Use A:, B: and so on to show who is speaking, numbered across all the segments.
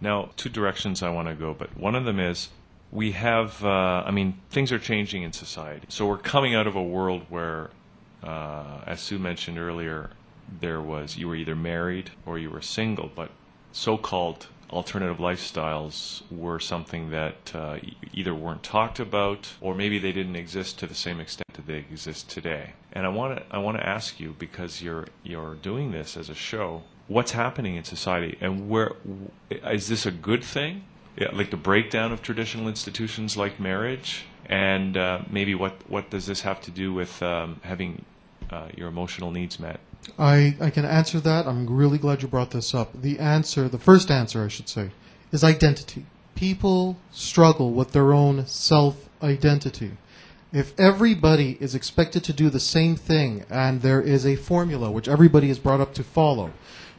A: Now, two directions I want to go, but one of them is we have, things are changing in society. So we're coming out of a world where, as Sue mentioned earlier, you were either married or you were single, but so-called alternative lifestyles were something that either weren't talked about or maybe they didn't exist to the same extent that they exist today. And I want to ask you, because you're doing this as a show, what's happening in society, and where is this a good thing? Yeah, like the breakdown of traditional institutions like marriage, and maybe what does this have to do with having your emotional needs met?
B: I can answer that. I'm really glad you brought this up. The first answer, I should say, is identity. People struggle with their own self-identity. If everybody is expected to do the same thing, and there is a formula which everybody is brought up to follow,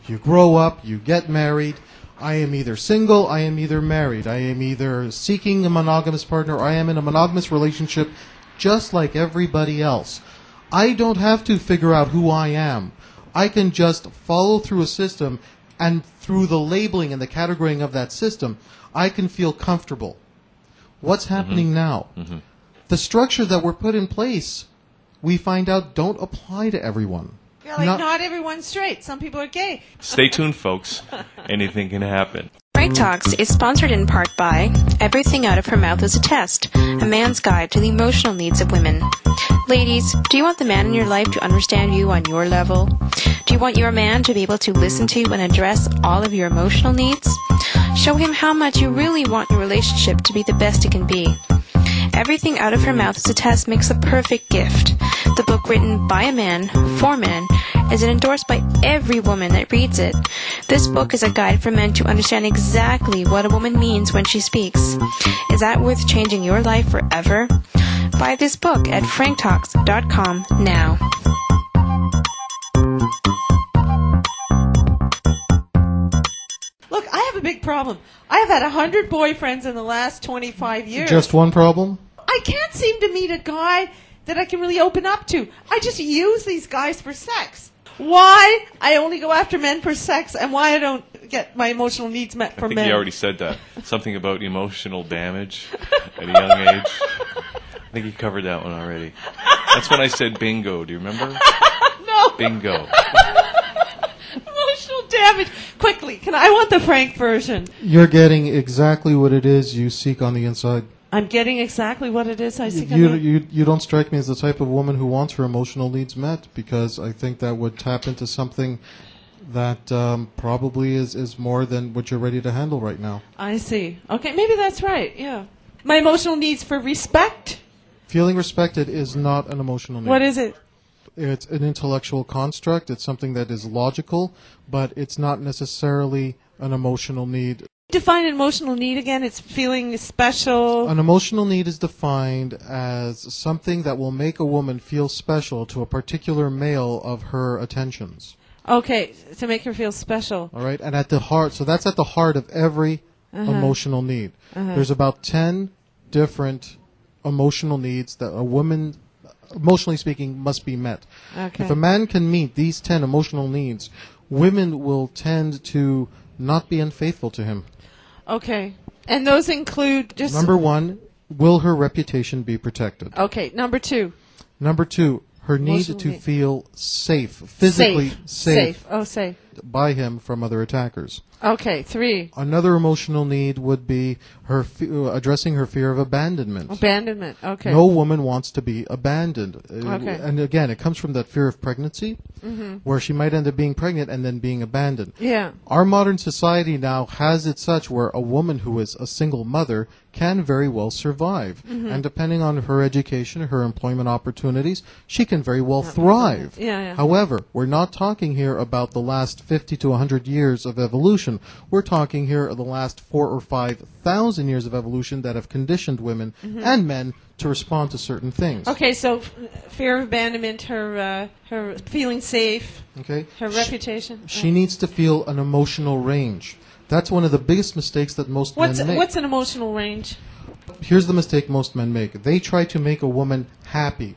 B: you grow up, you get married, I am either single, I am either married, I am either seeking a monogamous partner, or I am in a monogamous relationship, just like everybody else. I don't have to figure out who I am. I can just follow through a system, and through the labeling and the categorizing of that system, I can feel comfortable. What's happening now? Mm-hmm. The structure that were put in place, we find out don't apply to everyone.
C: Yeah, like not everyone's straight. Some people are gay.
A: Stay tuned, folks. Anything can happen.
D: Frank Talks is sponsored in part by Everything Out of Her Mouth is a Test, a man's guide to the emotional needs of women. Ladies, do you want the man in your life to understand you on your level? Do you want your man to be able to listen to and address all of your emotional needs? Show him how much you really want your relationship to be the best it can be. Everything Out of Her Mouth is a Test makes the perfect gift. The book, written by a man, for men, is endorsed by every woman that reads it. This book is a guide for men to understand exactly what a woman means when she speaks. Is that worth changing your life forever? Buy this book at franktalks.com now.
C: Look, I have a big problem. I have had 100 boyfriends in the last 25 years.
B: Just one problem?
C: I can't seem to meet a guy that I can really open up to. I just use these guys for sex. Why I only go after men for sex, and why I don't get my emotional needs met for men.
A: I think you already said that. Something about emotional damage at a young age. I think you covered that one already. That's when I said bingo. Do you remember?
C: No.
A: Bingo.
C: Emotional damage. Quickly, I want the Frank version.
B: You're getting exactly what it is you seek on the inside.
C: I'm getting exactly what it is I seek.
B: You don't strike me as the type of woman who wants her emotional needs met, because I think that would tap into something that probably is more than what you're ready to handle right now.
C: I see. Okay, maybe that's right, yeah. My emotional needs for respect?
B: Feeling respected is not an emotional need.
C: What is it?
B: It's an intellectual construct. It's something that is logical, but it's not necessarily an emotional need.
C: Define an emotional need again. It's feeling special.
B: An emotional need is defined as something that will make a woman feel special to a particular male of her attentions.
C: Okay, to make her feel special.
B: All right, and at the heart, so that's at the heart of every emotional need. There's about 10 different emotional needs that a woman, emotionally speaking, must be met.
C: Okay.
B: If a man can meet these 10 emotional needs, women will tend to not be unfaithful to him.
C: Okay. And those include just...
B: Number 1, will her reputation be protected?
C: Okay. Number 2.
B: Number 2, her need to feel safe, physically safe.
C: Oh, safe.
B: By him from other attackers.
C: Okay. 3.
B: Another emotional need would be her addressing her fear of abandonment.
C: Abandonment. Okay.
B: No woman wants to be abandoned.
C: Okay.
B: And again, it comes from that fear of pregnancy, where she might end up being pregnant and then being abandoned.
C: Yeah.
B: Our modern society now has it such where a woman who is a single mother can very well survive. And depending on her education, her employment opportunities, she can very well thrive.
C: Yeah.
B: However, we're not talking here about the last 50 to 100 years of evolution. We're talking here of the last 4,000 or 5,000 years of evolution that have conditioned women and men to respond to certain things.
C: Okay, so fear of abandonment, her feeling safe,
B: Okay,
C: her reputation.
B: She needs to feel an emotional range. That's one of the biggest mistakes that most men make.
C: What's an emotional range?
B: Here's the mistake most men make. They try to make a woman happy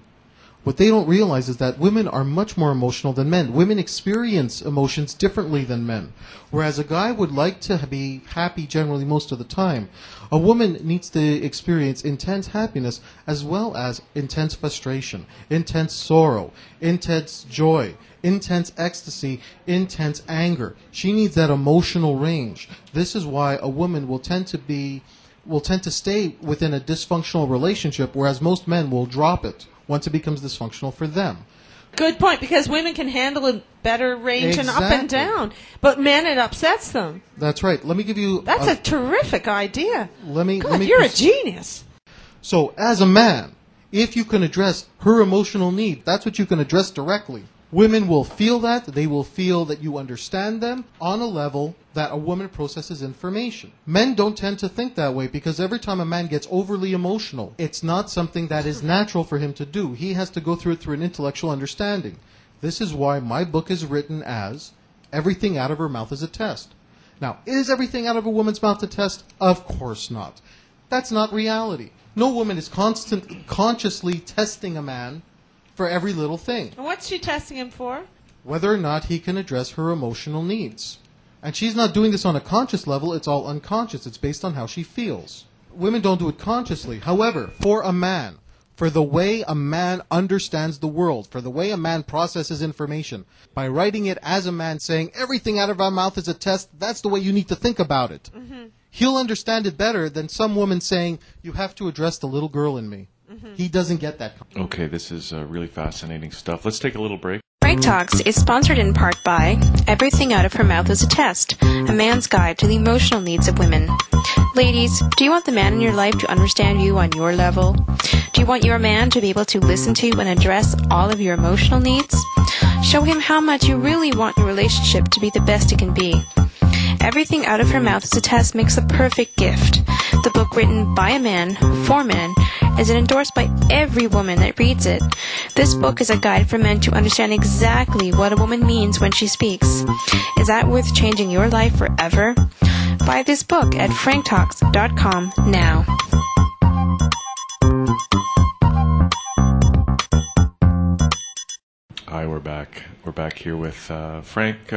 B: What they don't realize is that women are much more emotional than men. Women experience emotions differently than men. Whereas a guy would like to be happy generally most of the time, a woman needs to experience intense happiness as well as intense frustration, intense sorrow, intense joy, intense ecstasy, intense anger. She needs that emotional range. This is why a woman will tend to stay within a dysfunctional relationship, whereas most men will drop it once it becomes dysfunctional for them.
C: Good point, because women can handle a better range and up and down, but men, it upsets them.
B: That's right. Let me give you...
C: That's a terrific idea.
B: God,
C: you're a genius.
B: So, as a man, if you can address her emotional need, that's what you can address directly. Women will feel that. They will feel that you understand them on a level that a woman processes information. Men don't tend to think that way because every time a man gets overly emotional, it's not something that is natural for him to do. He has to go through it through an intellectual understanding. This is why my book is written as Everything Out of Her Mouth is a Test. Now, is everything out of a woman's mouth a test? Of course not. That's not reality. No woman is consciously testing a man for every little thing.
C: And what's she testing him for?
B: Whether or not he can address her emotional needs. And she's not doing this on a conscious level, it's all unconscious. It's based on how she feels. Women don't do it consciously. However, for a man, for the way a man understands the world, for the way a man processes information, by writing it as a man saying, everything out of our mouth is a test, that's the way you need to think about it. Mm-hmm. He'll understand it better than some woman saying, you have to address the little girl in me. Mm-hmm. He doesn't get that.
A: Okay, this is really fascinating stuff. Let's take a little break.
D: Frank Talks is sponsored in part by Everything Out of Her Mouth is a Test, a man's guide to the emotional needs of women. Ladies, do you want the man in your life to understand you on your level? Do you want your man to be able to listen to and address all of your emotional needs? Show him how much you really want your relationship to be the best it can be. Everything Out of Her Mouth is a Test makes a perfect gift. The book written by a man, for men, is endorsed by every woman that reads it. This book is a guide for men to understand exactly what a woman means when she speaks. Is that worth changing your life forever? Buy this book at franktalks.com now.
A: Hi, we're back. We're back here with Frank.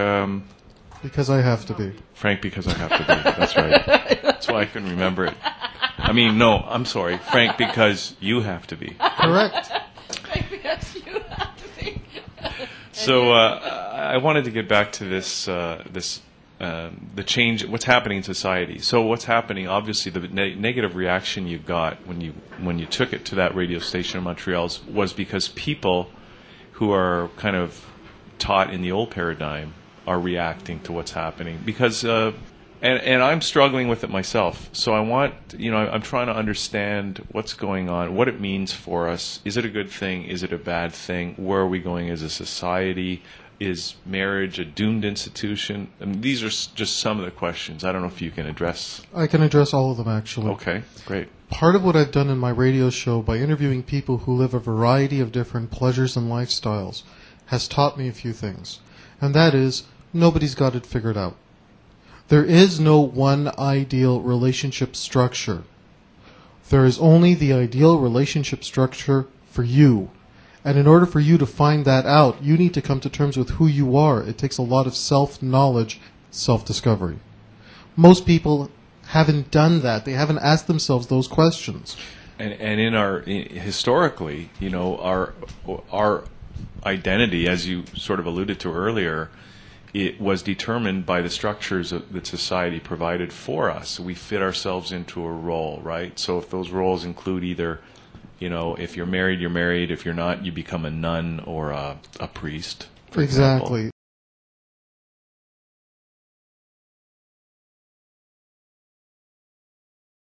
B: Because I have to be.
A: Frank, because I have to be. That's right. That's why I couldn't remember it. I mean, no, I'm sorry. Frank, because you have to be.
B: Correct.
C: Frank, because you have to be.
A: So I wanted to get back to the change, what's happening in society. So what's happening? Obviously, the negative reaction you got when you took it to that radio station in Montreal was because people who are kind of taught in the old paradigm are reacting to what's happening because and I'm struggling with it myself. So I'm trying to understand what's going on, what it means for us. Is it a good thing? Is it a bad thing? Where are we going as a society? Is marriage a doomed institution? I mean, these are just some of the questions. I don't know if you can address.
B: I can address all of them, actually.
A: Okay, great.
B: Part of what I've done in my radio show by interviewing people who live a variety of different pleasures and lifestyles has taught me a few things. And that is, nobody's got it figured out. There is no one ideal relationship structure. There is only the ideal relationship structure for you. And in order for you to find that out, you need to come to terms with who you are. It takes a lot of self-knowledge, self-discovery. Most people haven't done that. They haven't asked themselves those questions.
A: And historically, our identity, as you sort of alluded to earlier, it was determined by the structures that society provided for us. We fit ourselves into a role, right? So if those roles include either, if you're married, you're married. If you're not, you become a nun or a priest. For
B: exactly.